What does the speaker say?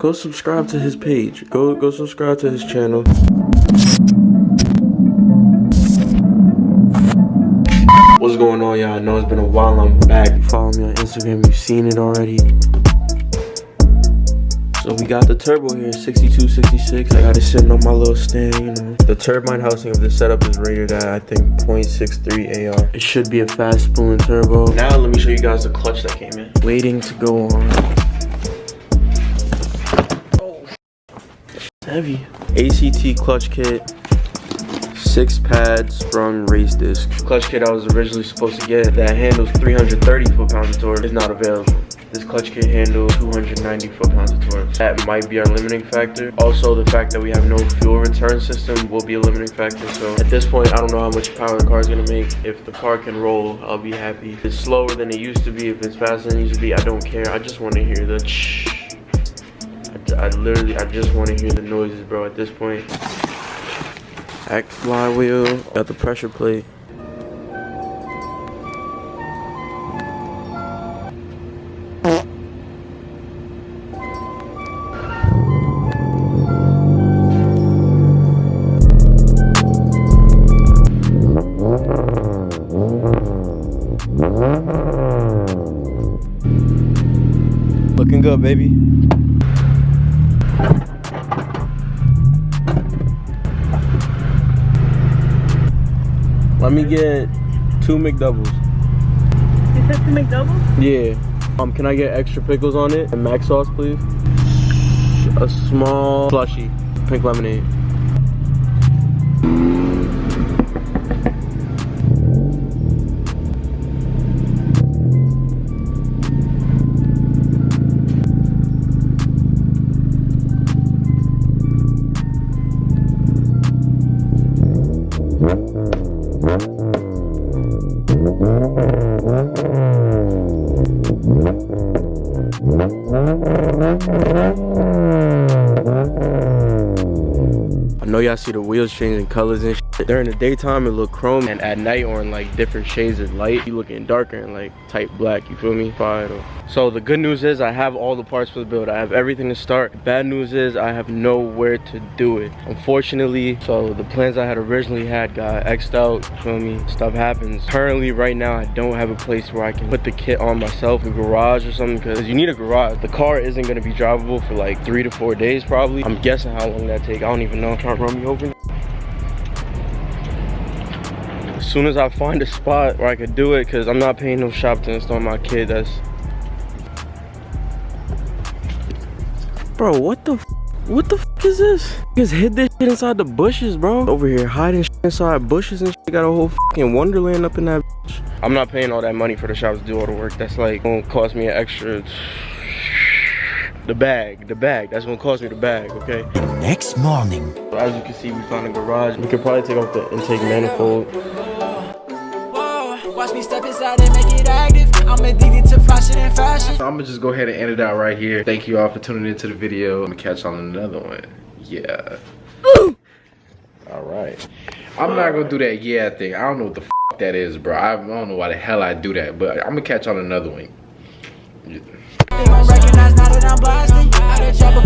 Go subscribe to his page. Go subscribe to his channel. What's going on, y'all? I know it's been a while. I'm back. You follow me on Instagram, you've seen it already. So we got the turbo here, 6266. I got it sitting on my little stand, you know. The turbine housing of this setup is rated at, I think, 0.63 AR. It should be a fast spooling turbo. Now let me show you guys the clutch that came in. Waiting to go on. Oh, it's heavy. ACT clutch kit. 6 pads sprung race disc. Clutch kit I was originally supposed to get that handles 330 foot-pounds of torque is not available. This clutch kit handles 290 foot-pounds of torque. That might be our limiting factor. Also, the fact that we have no fuel return system will be a limiting factor. So at this point, I don't know how much power the car is gonna make. If the car can roll, I'll be happy. If it's slower than it used to be, if it's faster than it used to be, I don't care. I just want to hear the I just want to hear the noises, bro, at this point. Act flywheel, got the pressure plate. Looking good, baby. Let me get 2 McDoubles. You said 2 McDoubles? Yeah. Can I get extra pickles on it and mac sauce, please? A small slushy, pink lemonade. I know y'all see the wheels changing colors and shit. During the daytime it look chrome, and at night or in like different shades of light, you looking darker and like tight black, you feel me? So the good news is I have all the parts for the build. I have everything to start. The bad news is I have nowhere to do it, unfortunately. So the plans I had originally had got X'd out, you feel me? Stuff happens. Currently right now I don't have a place where I can put the kit on myself, a garage or something, because you need a garage. The car isn't going to be drivable for like 3 to 4 days probably. I'm guessing how long that take. I don't even know. Trying to run me over. As soon as I find a spot where I could do it, because I'm not paying no shop to install my kit. That's... Bro, what the f is this? You just hid this shit inside the bushes, bro. Over here hiding shit inside bushes and shit. Got a whole fucking wonderland up in that bitch. I'm not paying all that money for the shop to do all the work. That's like gonna cost me an extra... The bag, that's gonna cost me the bag, okay? Next morning. So as you can see, we found a garage. We could probably take off the intake manifold. Watch me step inside and make it active. I'm addicted to fashion and fashion. I'm gonna just go ahead and end it out right here. Thank you all for tuning into the video. I'm gonna catch y'all on another one. Yeah. All right. I'm not gonna do that yeah thing. I don't know what the f that is, bro. I don't know why the hell I do that, but I'm gonna catch y'all on another one. Yeah. They gon' recognize now that I'm blasting. Out of trouble.